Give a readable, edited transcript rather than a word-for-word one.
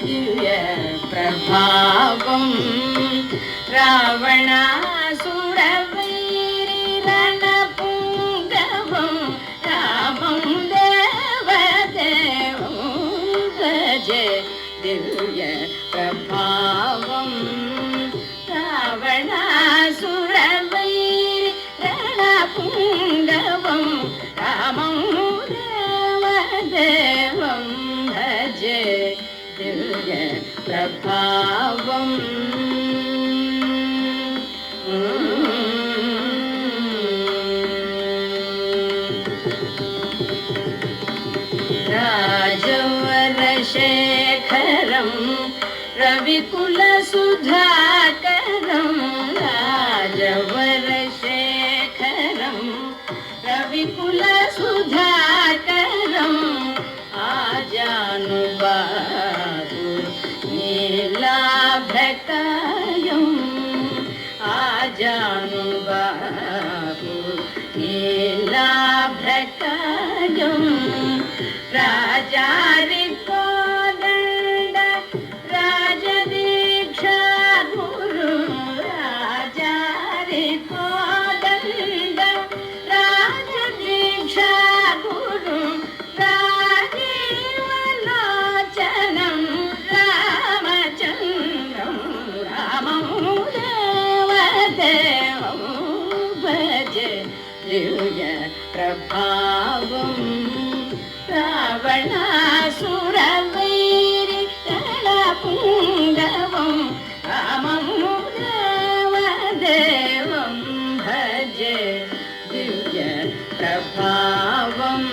दिव्य प्रभावं रावणासुरवैरिरणपुङ्गवं रामं देवदेवं भजे दिव्य प्रभावं रावणासुरवैरिरणपुङ्गवं रामं देवदेवं भजे दिव्य प्रभावं राजवरशेखरं रविकुलसुधाकरं राजवरशेखरं रविकुलसुधाकरं आजानुबाहु नीलाभ्रकायं आजानुबाहु नीलाभ्रकायं राजारिकोदण्ड राजदीक्षागुरु राजारिकोदण्ड राजदीक्षागुरु राजीवलोचनं रामचन्द्रं रामं देवदेवं भजे दिव्य प्रभावं रावणासुरवैरिरणपुङ्गवं रामं देवदेवं भजे दिव्य प्रभावं